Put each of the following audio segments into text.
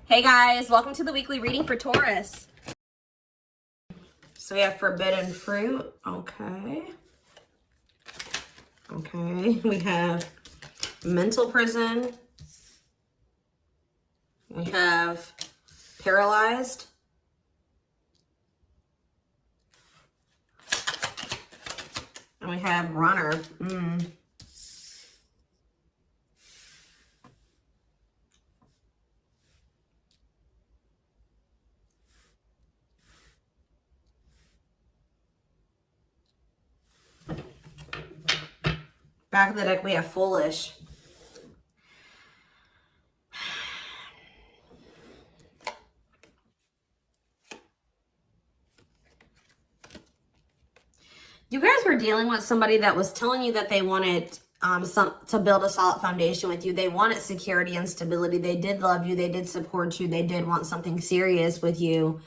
Hey guys, welcome to the weekly reading for Taurus. So we have forbidden fruit. Okay. We have mental prison. We have paralyzed. And we have runner. Back of the deck, we have foolish. You guys were dealing with somebody that was telling you that they wanted to build a solid foundation with you. They wanted security and stability. They did love you. They did support you. They did want something serious with you.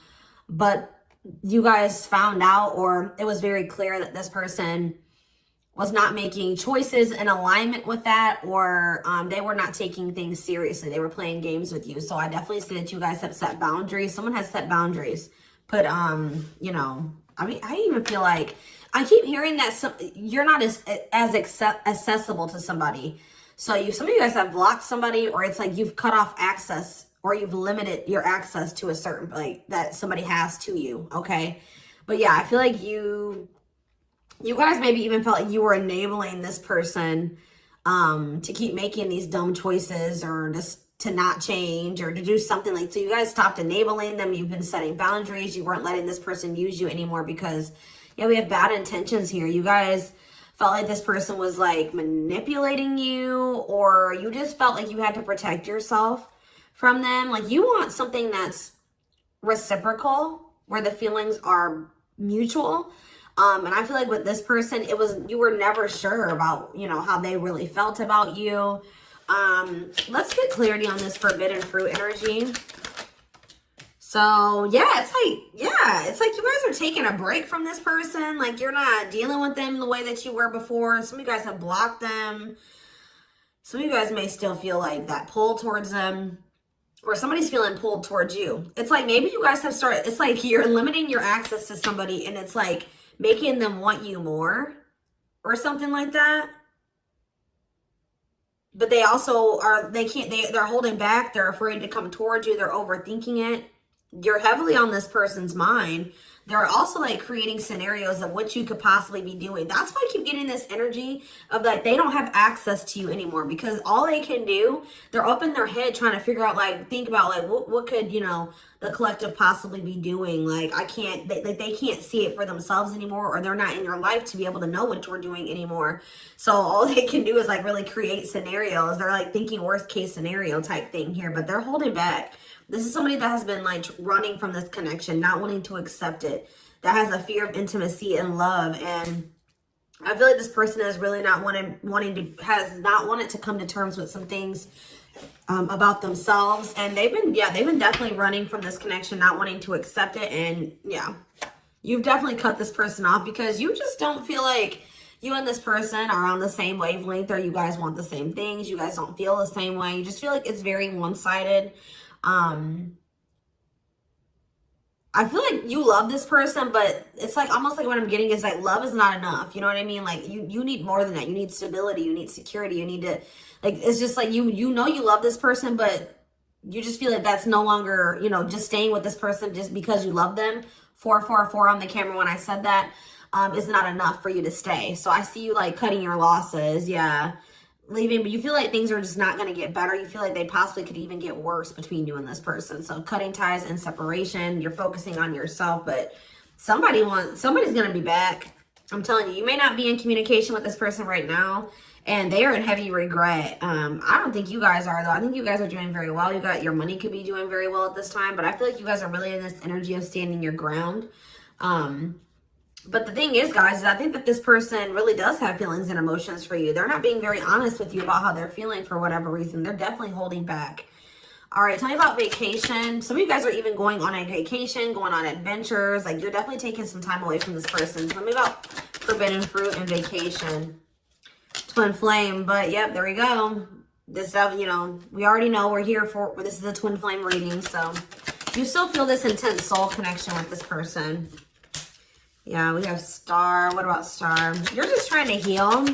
But you guys found out, or it was very clear that this person was not making choices in alignment with that, or they were not taking things seriously. They were playing games with you. So I definitely see that you guys have set boundaries. Someone has set boundaries. But, you know, I mean, I even feel like I keep hearing that you're not as accessible to somebody. So some of you guys have blocked somebody, or it's like you've cut off access, or you've limited your access to a certain, like, that somebody has to you, okay? But yeah, I feel like you guys maybe even felt like you were enabling this person to keep making these dumb choices, or just to not change, or to do something like, so you guys stopped enabling them. You've been setting boundaries. You weren't letting this person use you anymore because, yeah, we have bad intentions here. You guys felt like this person was like manipulating you, or you just felt like you had to protect yourself from them. Like you want something that's reciprocal, where the feelings are mutual. And I feel like with this person, you were never sure about, you know, how they really felt about you. Let's get clarity on this forbidden fruit energy. So yeah, it's like you guys are taking a break from this person. Like you're not dealing with them the way that you were before. Some of you guys have blocked them. Some of you guys may still feel like that pull towards them, or somebody's feeling pulled towards you. It's like maybe you guys have started, it's like you're limiting your access to somebody, and it's like making them want you more or something like that. But they also are, they're holding back. They're afraid to come towards you. They're overthinking it. You're heavily on this person's mind. They're also like creating scenarios of what you could possibly be doing. That's why I keep getting this energy of like they don't have access to you anymore, because all they can do, they're up in their head trying to figure out, like, think about like what could, you know, the collective possibly be doing. Like they can't see it for themselves anymore, or they're not in your life to be able to know what you're doing anymore. So all they can do is like really create scenarios. They're like thinking worst case scenario type thing here, but they're holding back. This is somebody that has been like running from this connection, not wanting to accept it, that has a fear of intimacy and love. And I feel like this person is really not has not wanted to come to terms with some things about themselves. And they've been definitely running from this connection, not wanting to accept it. And yeah, you've definitely cut this person off because you just don't feel like you and this person are on the same wavelength, or you guys want the same things. You guys don't feel the same way. You just feel like it's very one-sided. I feel like you love this person, but it's like almost like what I'm getting is like love is not enough. You know what I mean? Like you need more than that. You need stability. You need security. You need to, like, it's just like you know you love this person, but you just feel like that's no longer, you know, just staying with this person just because you love them. 444 on the camera when I said that is not enough for you to stay. So I see you like cutting your losses. Yeah. Leaving, but you feel like things are just not going to get better. You feel like they possibly could even get worse between you and this person. So cutting ties and separation, you're focusing on yourself, but somebody's going to be back. I'm telling you, you may not be in communication with this person right now, and they are in heavy regret. I don't think you guys are, though. I think you guys are doing very well. Your money could be doing very well at this time, but I feel like you guys are really in this energy of standing your ground. But the thing is, guys, is I think that this person really does have feelings and emotions for you. They're not being very honest with you about how they're feeling for whatever reason. They're definitely holding back. All right, tell me about vacation. Some of you guys are even going on a vacation, going on adventures. Like, you're definitely taking some time away from this person. Tell me about forbidden fruit and vacation. Twin flame, but yep, there we go. This stuff, you know, we already know we're here for, this is a twin flame reading, so you still feel this intense soul connection with this person. Yeah, we have Star. What about Star? You're just trying to heal.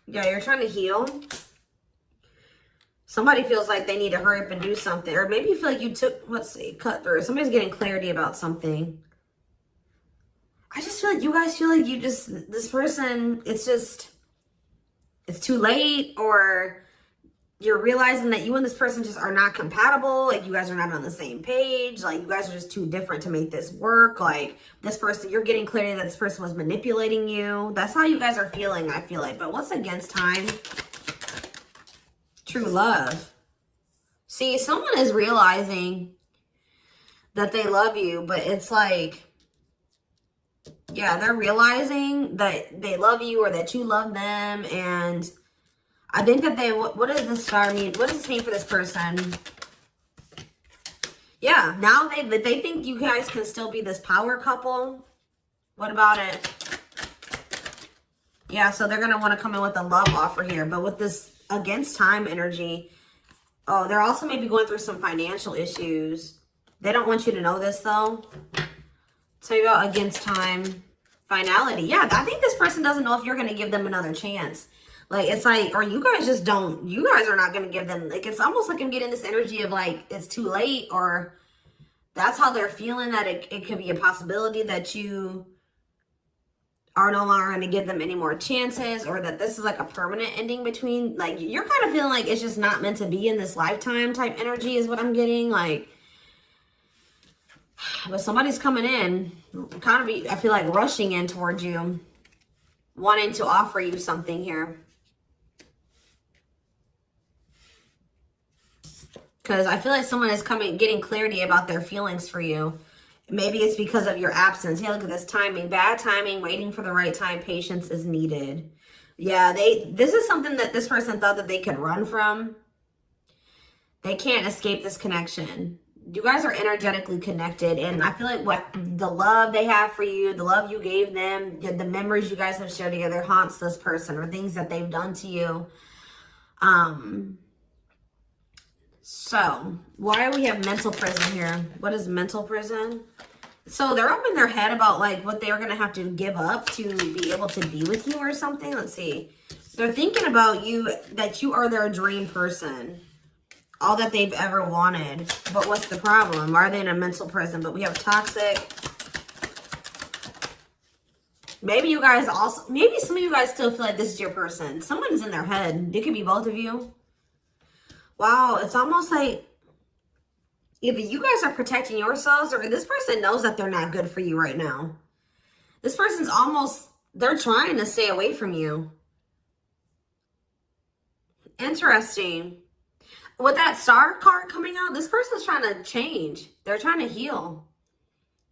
Yeah, you're trying to heal. Somebody feels like they need to hurry up and do something. Or maybe you feel like you took, let's see, cut through. Somebody's getting clarity about something. I just feel like you guys feel like you just, this person, it's just, it's too late, or you're realizing that you and this person just are not compatible. Like, you guys are not on the same page. Like, you guys are just too different to make this work. Like, this person, you're getting clarity that this person was manipulating you. That's how you guys are feeling, I feel like. But what's against time? True love. See, someone is realizing that they love you, but it's like, yeah, they're realizing that they love you or that you love them. And I think that they, what does this star mean? What does this mean for this person? Yeah, now they think you guys can still be this power couple. What about it? Yeah, so they're going to want to come in with a love offer here. But with this against time energy, oh, they're also maybe going through some financial issues. They don't want you to know this, though. Tell you about against time, finality. Yeah, I think this person doesn't know if you're going to give them another chance. Like, it's like, or you guys just don't, you guys are not going to give them, like, it's almost like I'm getting this energy of like, it's too late, or that's how they're feeling, that it could be a possibility that you are no longer going to give them any more chances, or that this is like a permanent ending between, like, you're kind of feeling like it's just not meant to be in this lifetime type energy is what I'm getting. Like, but somebody's coming in, kind of, I feel like rushing in towards you, wanting to offer you something here. Because I feel like someone is getting clarity about their feelings for you. Maybe it's because of your absence. Yeah, look at this timing. Bad timing, waiting for the right time. Patience is needed. Yeah, this is something that this person thought that they could run from. They can't escape this connection. You guys are energetically connected, and I feel like what the love they have for you, the love you gave them, the memories you guys have shared together haunts this person, or things that they've done to you. So why do we have mental prison here? What is mental prison? So they're up in their head about like what they're going to have to give up to be able to be with you or something. Let's see. They're thinking about you, that you are their dream person. All that they've ever wanted. But what's the problem? Why are they in a mental prison? But we have toxic. Maybe you guys also, maybe some of you guys still feel like this is your person. Someone's in their head. It could be both of you. Wow, it's almost like either you guys are protecting yourselves, or this person knows that they're not good for you right now. This person's almost, they're trying to stay away from you. Interesting. With that star card coming out, this person's trying to change. They're trying to heal.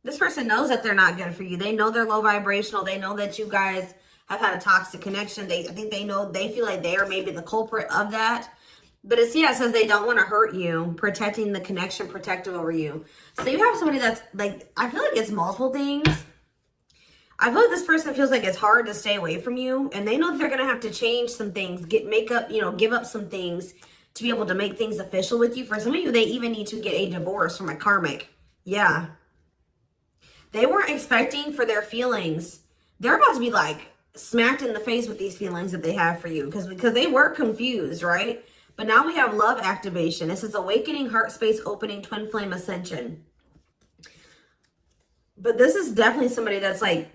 This person knows that they're not good for you. They know they're low vibrational. They know that you guys have had a toxic connection. I think they know, they feel like they are maybe the culprit of that. But it's, yeah, it says they don't want to hurt you, protecting the connection, protective over you. So you have somebody that's like, I feel like it's multiple things. I feel like this person feels like it's hard to stay away from you, and they know that they're going to have to change some things, give up some things to be able to make things official with you. For some of you, they even need to get a divorce from a karmic. Yeah. They weren't expecting for their feelings. They're about to be like smacked in the face with these feelings that they have for you, because they were confused, right? But now we have love activation. It says awakening, heart space opening, twin flame ascension. But this is definitely somebody that's like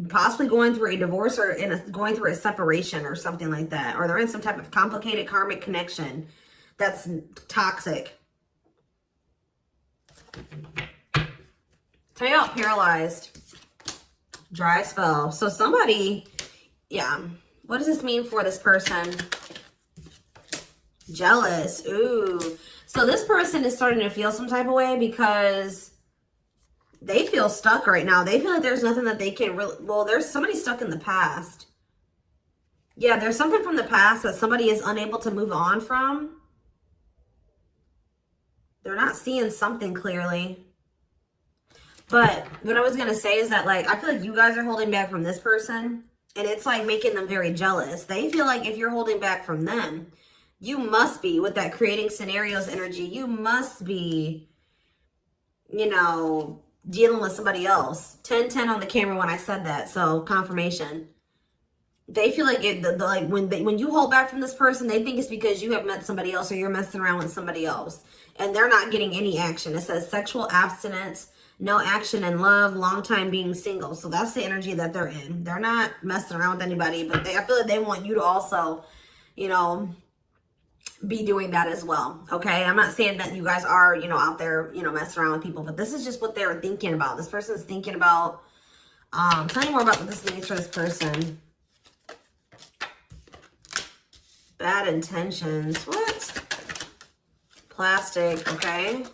possibly going through a divorce, or going through a separation or something like that. Or they're in some type of complicated karmic connection that's toxic. Tell you about paralyzed. Dry spell. So somebody, yeah. What does this mean for this person? Jealous. Ooh. So this person is starting to feel some type of way because they feel stuck right now. They feel like there's nothing that they can really, well, there's somebody stuck in the past. Yeah, there's something from the past that somebody is unable to move on from. They're not seeing something clearly. But what I was going to say is that, like, I feel like you guys are holding back from this person, and it's like making them very jealous. They feel like if you're holding back from them, You must be, with that creating scenarios energy, you must be, you know, dealing with somebody else. 10-10 on the camera when I said that, so confirmation. They feel like like when you hold back from this person, they think it's because you have met somebody else or you're messing around with somebody else. And they're not getting any action. It says sexual abstinence, no action in love, long time being single. So that's the energy that they're in. They're not messing around with anybody, but I feel like they want you to also, you know, be doing that as well. Okay, I'm not saying that you guys are, you know, out there, you know, messing around with people, but this is just what they're thinking about. This person's thinking about. Tell me more about what this means for this person. Bad intentions. What? Plastic. Okay.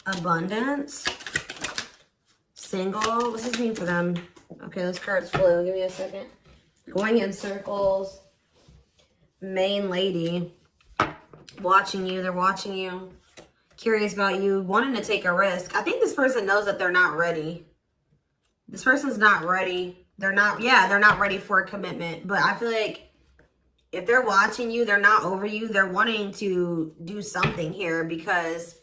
Abundance. Single. What's this mean for them? Okay, this card's blue. Give me a second. Going in circles. Main lady. Watching you. They're watching you. Curious about you. Wanting to take a risk. I think this person knows that they're not ready. This person's not ready. They're not, yeah, they're not ready for a commitment. But I feel like if they're watching you, they're not over you. They're wanting to do something here because,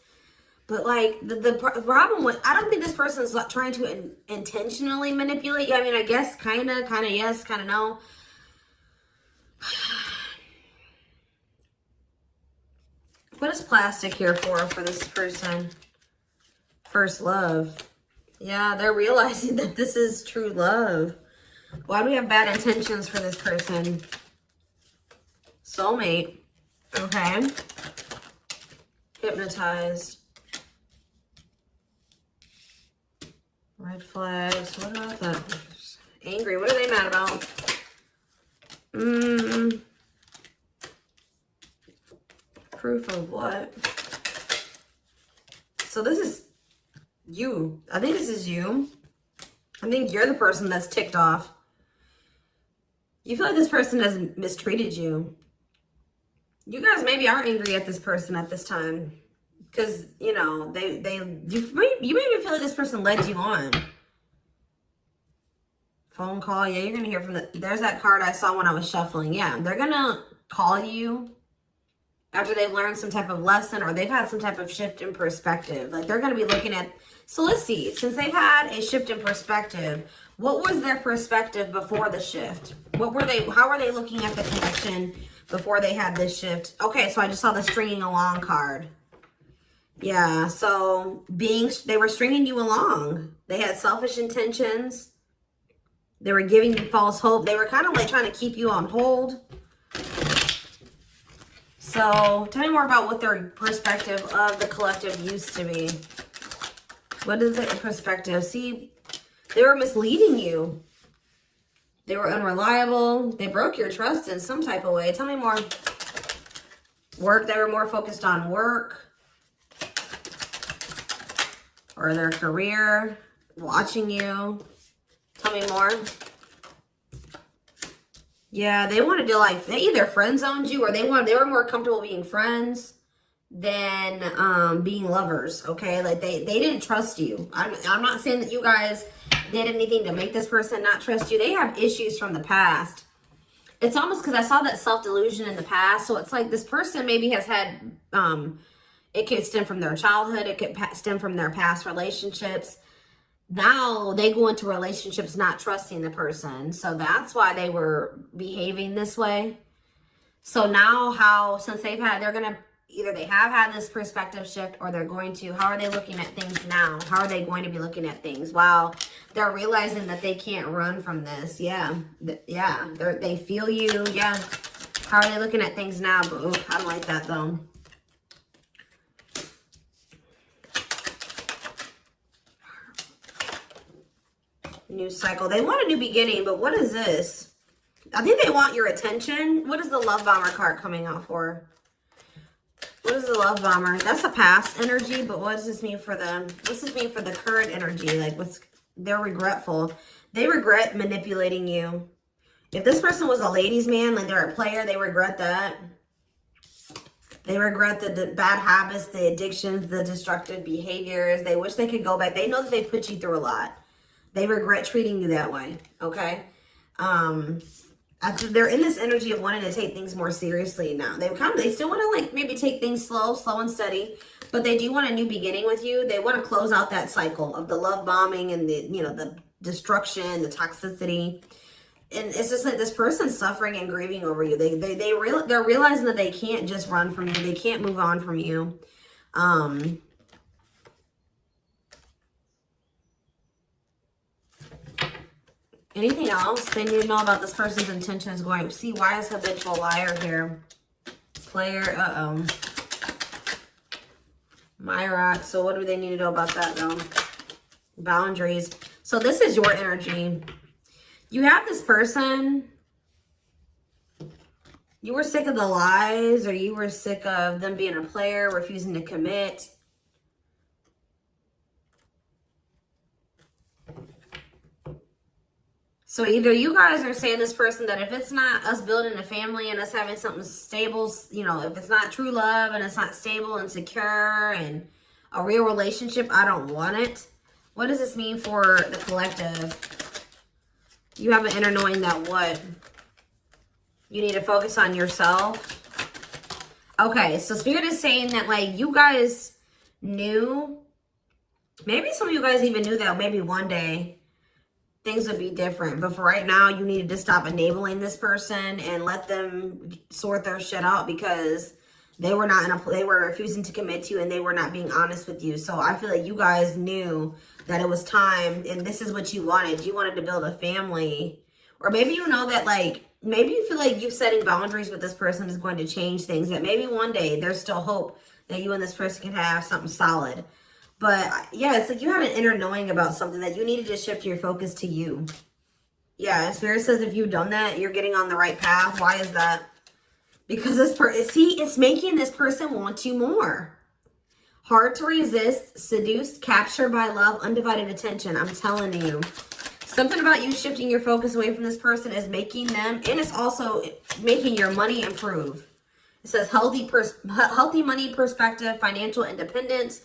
but like the problem with, I don't think this person's like trying to intentionally manipulate you. I mean, I guess kind of yes, kind of no. What is plastic here for this person? First love. Yeah, they're realizing that this is true love. Why do we have bad intentions for this person? Soulmate. Okay. Hypnotized. Red flags. What about that? Angry. What are they mad about? Proof of what? So this is you. I think this is you. I think you're the person that's ticked off. You feel like this person has mistreated you. You guys maybe are angry at this person at this time. Because, you know, you maybe feel like this person led you on. Phone call. Yeah, you're going to hear from there's that card I saw when I was shuffling. Yeah, they're going to call you after they've learned some type of lesson or they've had some type of shift in perspective. Like they're going to be looking at, so let's see, since they've had a shift in perspective, what was their perspective before the shift? How were they looking at the connection before they had this shift? Okay, so I just saw the stringing along card. Yeah, so they were stringing you along. They had selfish intentions. They were giving you false hope. They were kind of like trying to keep you on hold. So tell me more about what their perspective of the collective used to be. What is their perspective? See, they were misleading you. They were unreliable. They broke your trust in some type of way. Tell me more. Work. They were more focused on work or their career. Watching you. Tell me more. Yeah, they wanted to like, they either friend zoned you or they were more comfortable being friends than being lovers, okay? Like they didn't trust you. I'm not saying that you guys did anything to make this person not trust you. They have issues from the past. It's almost because I saw that self-delusion in the past. So it's like this person maybe has had, it could stem from their childhood. It could stem from their past relationships. Now they go into relationships not trusting the person. So that's why they were behaving this way. So now since they're going to, either they have had this perspective shift or they're going to, how are they looking at things now? How are they going to be looking at things? Wow. They're realizing that they can't run from this. Yeah. Yeah. They feel you. Yeah. How are they looking at things now? But I don't like that though. New cycle. They want a new beginning, but what is this? I think they want your attention. What is the love bomber card coming out for? What is the love bomber? That's a past energy, but what does this mean for them? What's this mean for the current energy? Like they're regretful. They regret manipulating you. If this person was a ladies' man, like they're a player, they regret that. They regret the bad habits, the addictions, the destructive behaviors. They wish they could go back. They know that they put you through a lot. They regret treating you that way, okay? After they're in this energy of wanting to take things more seriously now. They still want to like maybe take things slow and steady, but they do want a new beginning with you. They want to close out that cycle of the love bombing and the, you know, the destruction, the toxicity. And it's just like this person's suffering and grieving over you. They're realizing that they can't just run from you. They can't move on from you. Anything else they need to know about this person's intentions going? See, why is habitual liar here? Player, Myrock. So what do they need to know about that though? Boundaries. So this is your energy. You have this person. You were sick of the lies, or you were sick of them being a player, refusing to commit. So either you guys are saying this person that if it's not us building a family and us having something stable, you know, if it's not true love and it's not stable and secure and a real relationship, I don't want it. What does this mean for the collective? You have an inner knowing that what? You need to focus on yourself. Okay, so Spirit is saying that like you guys knew, maybe some of you guys even knew that maybe one day things would be different. But for right now, you needed to stop enabling this person and let them sort their shit out because they were they were refusing to commit to you and they were not being honest with you. So I feel like you guys knew that it was time and this is what you wanted. You wanted to build a family. Or maybe you know that like, maybe you feel like you setting boundaries with this person is going to change things. That maybe one day there's still hope that you and this person can have something solid. But yeah, it's like you had an inner knowing about something that you needed to shift your focus to you. Yeah, and Spirit says if you've done that, you're getting on the right path. Why is that? Because this person, see, it's making this person want you more. Hard to resist, seduced, captured by love, undivided attention. I'm telling you. Something about you shifting your focus away from this person is making them, and it's also making your money improve. It says healthy money perspective, financial independence,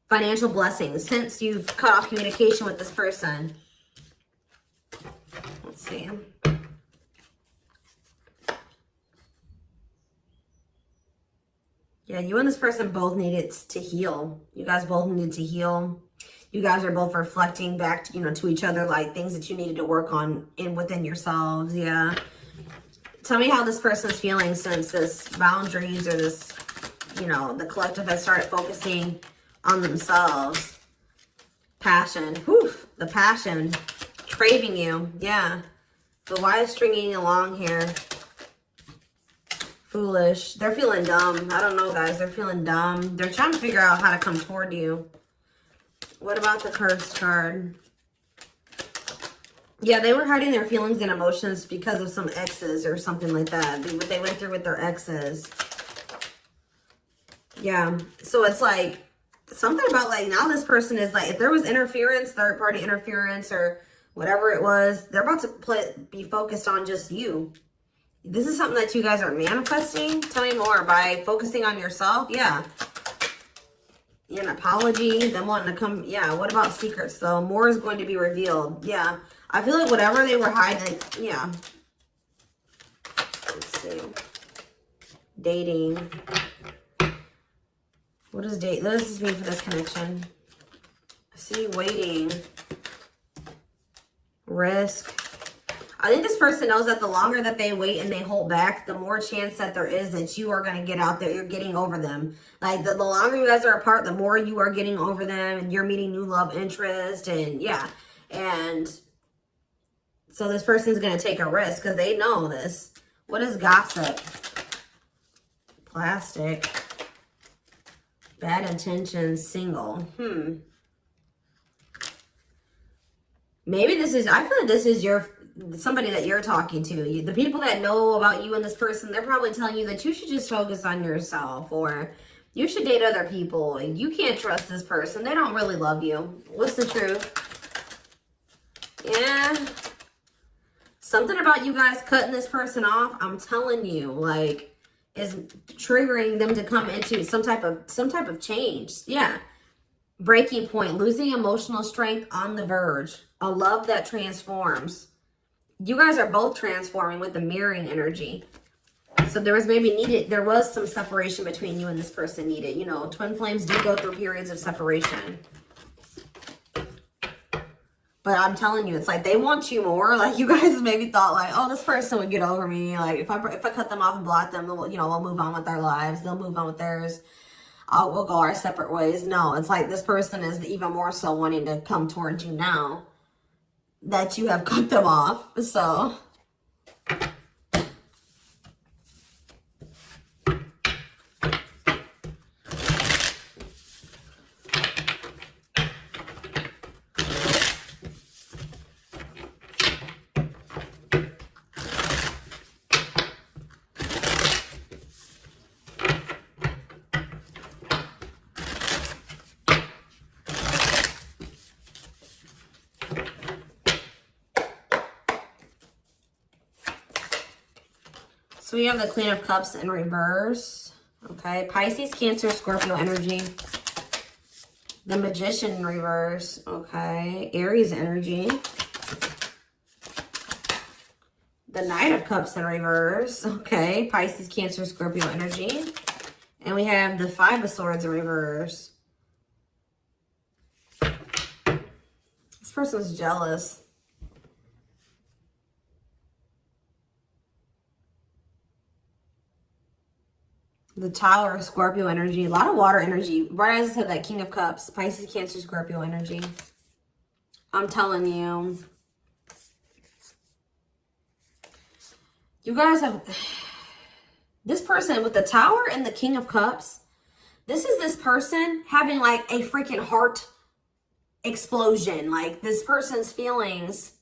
financial blessings since you've cut off communication with this person. Let's see. Yeah, you and this person both needed to heal. You guys both needed to heal. You guys are both reflecting back to, you know, to each other, like things that you needed to work on within yourselves. Yeah. Tell me how this person's feeling since this boundaries or this, you know, the collective has started focusing on themselves. Passion. Whew, the passion. Craving you. Yeah. But why is stringing along here? Foolish. They're feeling dumb. I don't know, guys. They're feeling dumb. They're trying to figure out how to come toward you. What about the cursed card? Yeah, they were hiding their feelings and emotions because of some exes or something like that. What they went through with their exes. Yeah. So it's like something about like now this person is like, if there was interference, third party interference or whatever it was, they're about to be focused on just you. This is something that you guys are manifesting. Tell me more. By focusing on yourself. Yeah. An apology. Them wanting to come. Yeah. What about secrets though? More is going to be revealed. Yeah. I feel like whatever they were hiding. Yeah. Let's see. Dating. What does date? What does this mean for this connection? I see waiting. Risk. I think this person knows that the longer that they wait and they hold back, the more chance that there is that you are going to get out there. You're getting over them. Like the longer you guys are apart, the more you are getting over them and you're meeting new love interest. And yeah. And so this person's going to take a risk because they know this. What is gossip? Plastic. Bad intentions. Single. Maybe this is, I feel like this is somebody that you're talking to. The people that know about you and this person, they're probably telling you that you should just focus on yourself or you should date other people. You can't trust this person. They don't really love you. What's the truth? Yeah. Something about you guys cutting this person off, I'm telling you, like, is triggering them to come into some type of change. Yeah. Breaking point, losing emotional strength on the verge, a love that transforms. You guys are both transforming with the mirroring energy. So there was some separation between you and this person needed. You know, twin flames do go through periods of separation. But I'm telling you, it's like they want you more. Like you guys maybe thought like, oh, this person would get over me. Like if I cut them off and block them, you know, we'll move on with our lives. They'll move on with theirs. We'll go our separate ways. No, it's like this person is even more so wanting to come towards you now that you have cut them off. So So we have the Queen of Cups in reverse. Okay. Pisces, Cancer, Scorpio energy. The Magician in reverse. Okay. Aries energy. The Knight of Cups in reverse. Okay. Pisces, Cancer, Scorpio energy. And we have the Five of Swords in reverse. This person's jealous. The Tower, Scorpio energy. A lot of water energy. Right as I said, that King of Cups. Pisces, Cancer, Scorpio energy. I'm telling you. You guys have... This person with the Tower and the King of Cups. This is this person having like a freaking heart explosion. Like this person's feelings.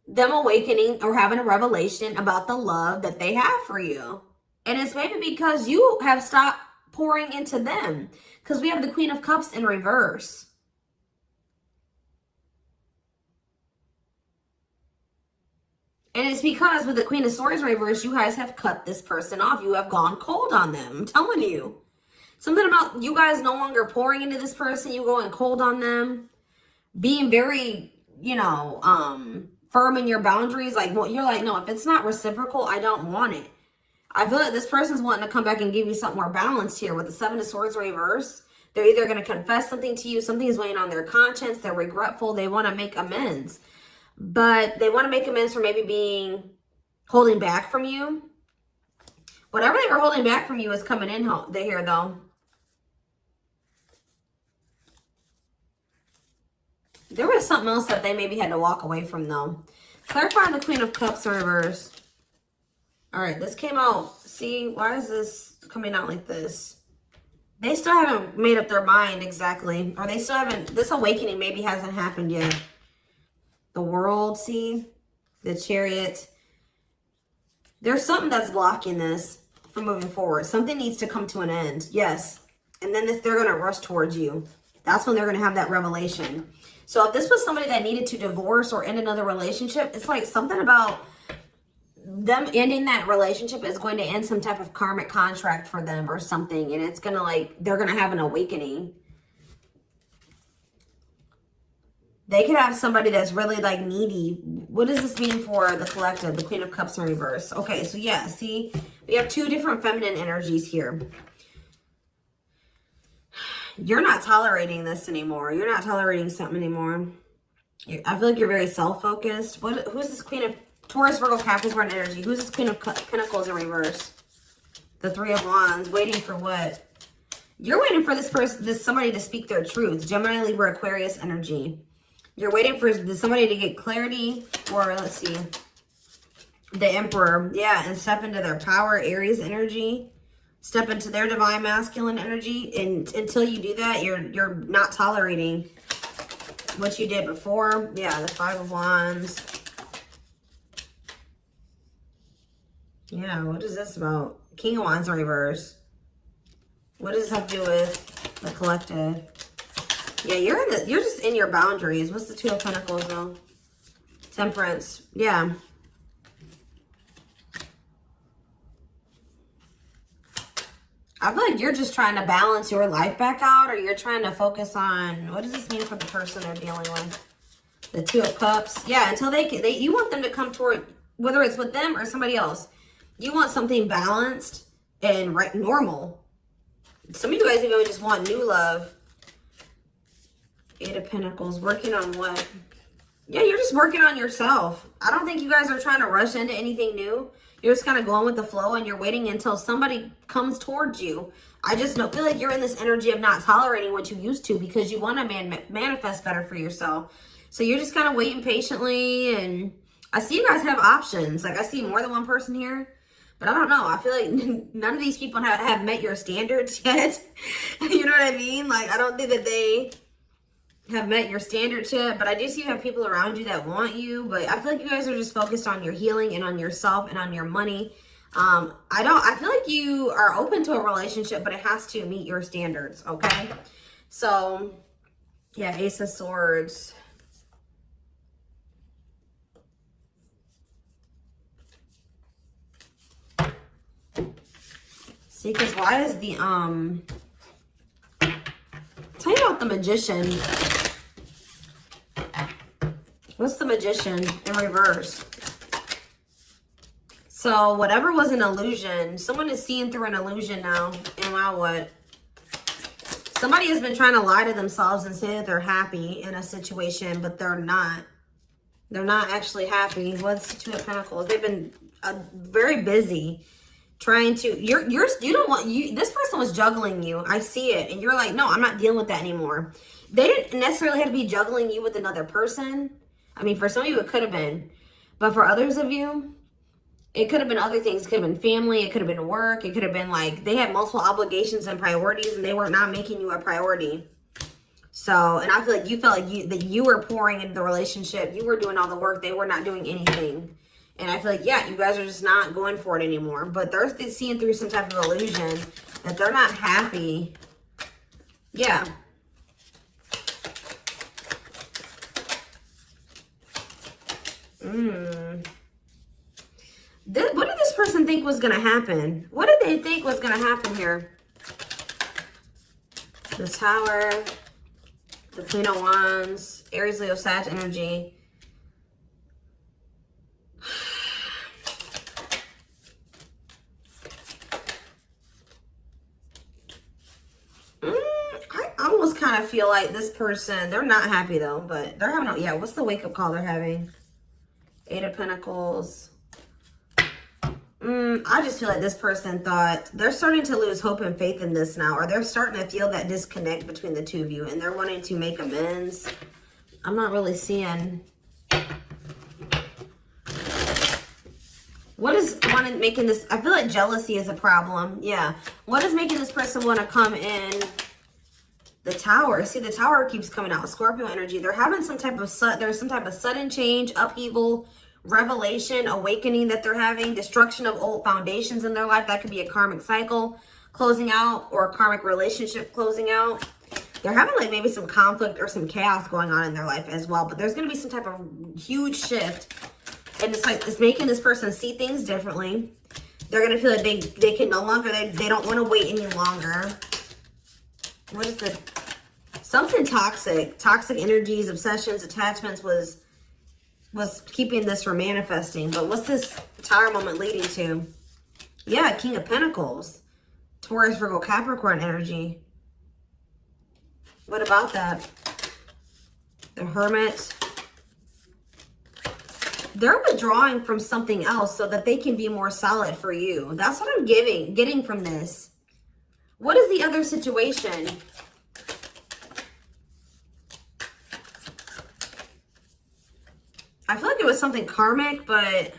Them awakening or having a revelation about the love that they have for you. And it's maybe because you have stopped pouring into them. Because we have the Queen of Cups in reverse. And it's because with the Queen of Swords in reverse, you guys have cut this person off. You have gone cold on them. I'm telling you. Something about you guys no longer pouring into this person. You going cold on them. Being very, you know, firm in your boundaries. Like, well, you're like, no, if it's not reciprocal, I don't want it. I feel like this person's wanting to come back and give you something more balanced here with the Seven of Swords reverse. They're either going to confess something to you, something is weighing on their conscience, they're regretful, they want to make amends. But they want to make amends for maybe holding back from you. Whatever they were holding back from you is coming in here though. There was something else that they maybe had to walk away from though. Clarify the Queen of Cups in reverse. All right, this came out. See, why is this coming out like this? They still haven't made up their mind exactly. Or they still haven't, this awakening maybe hasn't happened yet. The World, see? The Chariot. There's something that's blocking this from moving forward. Something needs to come to an end. Yes. And then they're going to rush towards you. That's when they're going to have that revelation. So if this was somebody that needed to divorce or end another relationship, it's like something about them ending that relationship is going to end some type of karmic contract for them or something. And it's going to like, they're going to have an awakening. They could have somebody that's really like needy. What does this mean for the collective? The Queen of Cups in reverse. Okay, so yeah, see, we have two different feminine energies here. You're not tolerating this anymore. You're not tolerating something anymore. I feel like you're very self-focused. Who's this Queen of Taurus, Virgo, Capricorn energy? Who's this Queen of Pentacles in reverse? The Three of Wands. Waiting for what? You're waiting for this person, somebody to speak their truth. Gemini, Libra, Aquarius energy. You're waiting for somebody to get clarity, or let's see, the Emperor. Yeah, and step into their power, Aries energy. Step into their divine masculine energy. And until you do that, you're not tolerating what you did before. Yeah, the Five of Wands. Yeah, what is this about? King of Wands in reverse. What does this have to do with the collective? Yeah, you're just in your boundaries. What's the Two of Pentacles though? Temperance. Yeah. I feel like you're just trying to balance your life back out, or you're trying to focus on, what does this mean for the person they're dealing with? The Two of Cups. Yeah, until you want them to come toward, whether it's with them or somebody else. You want something balanced and normal. Some of you guys even just want new love. Eight of Pentacles. Working on what? Yeah, you're just working on yourself. I don't think you guys are trying to rush into anything new. You're just kind of going with the flow and you're waiting until somebody comes towards you. I just feel like you're in this energy of not tolerating what you used to because you want to manifest better for yourself. So you're just kind of waiting patiently, and I see you guys have options. Like I see more than one person here, but I don't know. I feel like none of these people have met your standards yet. You know what I mean? Like I don't think that they have met your standards yet, but I do see you have people around you that want you, but I feel like you guys are just focused on your healing and on yourself and on your money. I feel like you are open to a relationship, but it has to meet your standards, okay? So, yeah, Ace of Swords. See, because why is the, tell me about the Magician. What's the Magician in reverse? So whatever was an illusion, someone is seeing through an illusion now. And wow, what? Somebody has been trying to lie to themselves and say that they're happy in a situation, but they're not. They're not actually happy. What's the Two of Pentacles? They've been very busy trying to, this person was juggling you. I see it. And you're like, no, I'm not dealing with that anymore. They didn't necessarily have to be juggling you with another person. I mean, for some of you, it could have been. But for others of you, it could have been other things. It could have been family. It could have been work. It could have been like they had multiple obligations and priorities and they were not making you a priority. So, and I feel like you felt like that you were pouring into the relationship. You were doing all the work. They were not doing anything. And I feel like, yeah, you guys are just not going for it anymore. But they're seeing through some type of illusion that they're not happy. Yeah. What did this person think was going to happen? What did they think was going to happen here? The Tower, the Queen of Wands, Aries, Leo, Sag energy. I almost kind of feel like this person, they're not happy though, but they're having, yeah, what's the wake-up call they're having? Eight of Pentacles. I just feel like this person thought they're starting to lose hope and faith in this now, or they're starting to feel that disconnect between the two of you and they're wanting to make amends. I'm not really seeing what is making this. I feel like jealousy is a problem. Yeah. What is making this person want to come in? The Tower. See, the Tower keeps coming out. Scorpio energy. They're having some type of sudden change, upheaval, revelation, awakening that they're having, destruction of old foundations in their life. That could be a karmic cycle closing out or a karmic relationship closing out. They're having like maybe some conflict or some chaos going on in their life as well. But there's going to be some type of huge shift. And it's like, it's making this person see things differently. They're going to feel like they can no longer, they don't want to wait any longer. What is the, something toxic energies, obsessions, attachments was keeping this from manifesting. But what's this Tower moment leading to? Yeah, King of Pentacles. Taurus, Virgo, Capricorn energy. What about that? The Hermit. They're withdrawing from something else so that they can be more solid for you. That's what I'm getting from this. What is the other situation? I feel like it was something karmic, but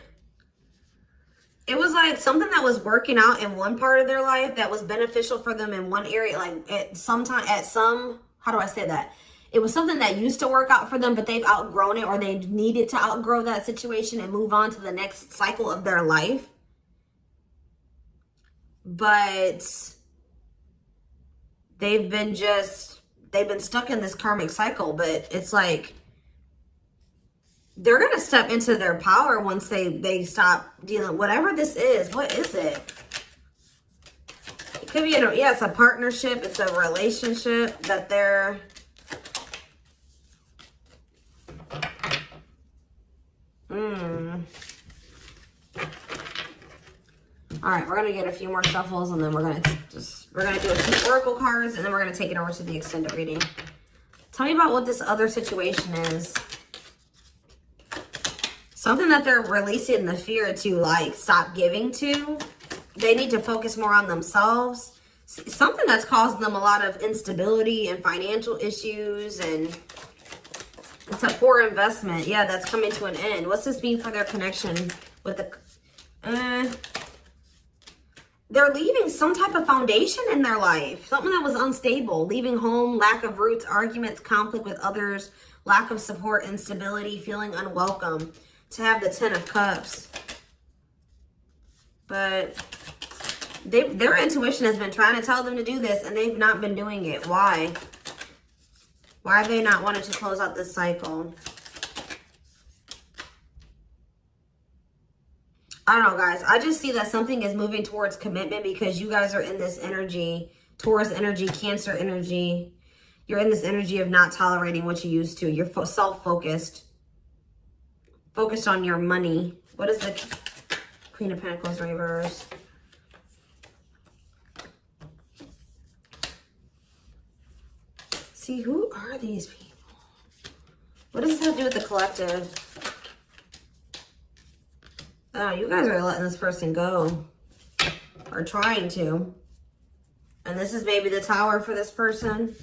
it was like something that was working out in one part of their life that was beneficial for them in one area. Like how do I say that? It was something that used to work out for them, but they've outgrown it, or they needed to outgrow that situation and move on to the next cycle of their life. But they've been stuck in this karmic cycle. But it's like, they're going to step into their power once they stop dealing, whatever this is. What is it? It could be, yeah, it's a partnership. It's a relationship that they're, All right, we're gonna get a few more shuffles, and then we're gonna do a few oracle cards, and then we're gonna take it over to the extended reading. Tell me about what this other situation is. Something that they're releasing the fear to, like, stop giving to. They need to focus more on themselves. Something that's causing them a lot of instability and financial issues, and it's a poor investment. Yeah, that's coming to an end. What's this mean for their connection with the... They're leaving some type of foundation in their life. Something that was unstable. Leaving home, lack of roots, arguments, conflict with others, lack of support, instability, feeling unwelcome. To have the 10 of Cups. But their intuition has been trying to tell them to do this, and they've not been doing it. Why? Why have they not wanted to close out this cycle? I don't know, guys. I just see that something is moving towards commitment because you guys are in this energy, Taurus energy, Cancer energy. You're in this energy of not tolerating what you used to. You're self-focused. Focused on your money. What is the Queen of Pentacles reverse? See, who are these people? What does this have to do with the collective? Oh, you guys are letting this person go. Or trying to. And this is maybe the Tower for this person.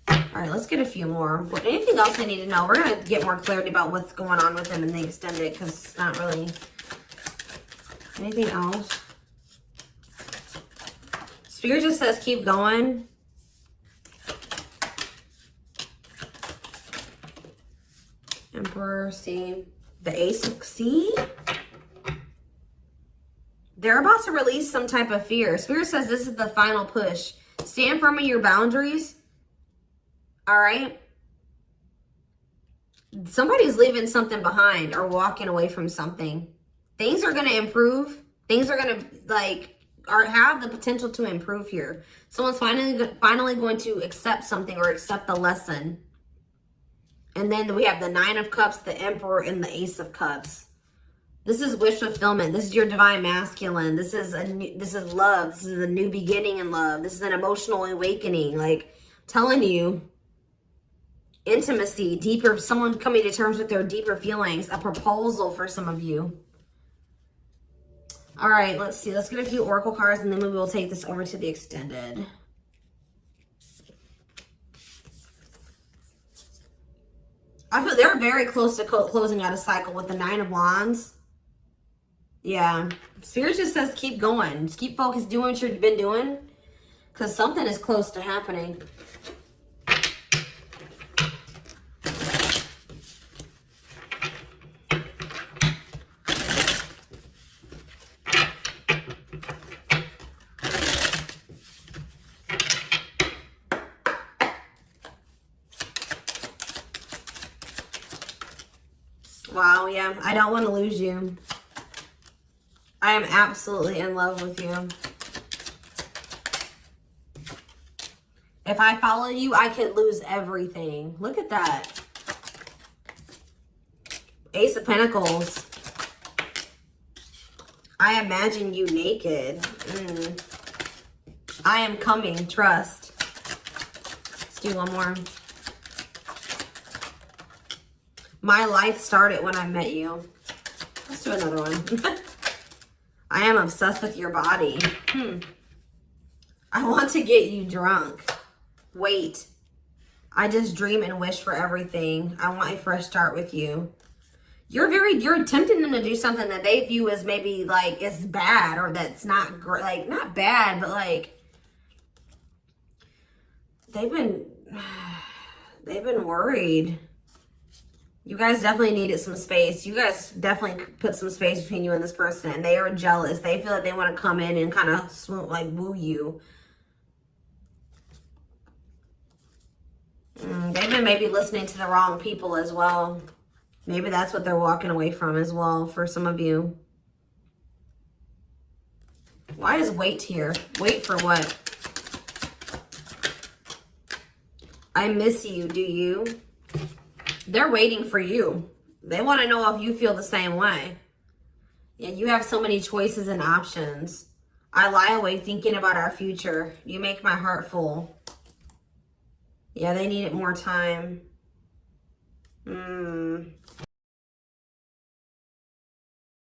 All right, let's get a few more. But anything else I need to know? We're going to get more clarity about what's going on with them in the extended, because it's not really anything else. Spirit just says keep going. Emperor, see? The Ace of... See? They're about to release some type of fear. Spirit says this is the final push. Stand firm in your boundaries. All right. Somebody's leaving something behind or walking away from something. Things are going to improve. Things are going to, like, have the potential to improve here. Someone's finally going to accept something or accept the lesson. And then we have the 9 of Cups, the Emperor, and the Ace of Cups. This is wish fulfillment. This is your divine masculine. This is love. This is a new beginning in love. This is an emotional awakening. Like, telling you, intimacy, deeper, someone coming to terms with their deeper feelings, a proposal for some of you. All right, let's see. Let's get a few oracle cards, and then we will take this over to the extended. I feel they're very close to closing out a cycle with the 9 of Wands. Yeah. Spirit just says keep going. Just keep focused, doing what you've been doing, because something is close to happening. Wow, yeah. I don't want to lose you. I am absolutely in love with you. If I follow you, I could lose everything. Look at that. Ace of Pentacles. I imagine you naked. I am coming. Trust. Let's do one more. My life started when I met you. Let's do another one. I am obsessed with your body. I want to get you drunk. Wait. I just dream and wish for everything. I want a fresh start with you. You're tempting them to do something that they view as maybe like it's bad, or that's not great, like not bad, but like they've been worried. You guys definitely needed some space. You guys definitely put some space between you and this person, and they are jealous. They feel like they want to come in and kind of swoon, like woo you. They've been maybe listening to the wrong people as well. Maybe that's what they're walking away from as well for some of you. Why is wait here? Wait for what? I miss you, do you? They're waiting for you. They want to know if you feel the same way. Yeah, you have so many choices and options. I lie awake thinking about our future. You make my heart full. Yeah, they needed more time.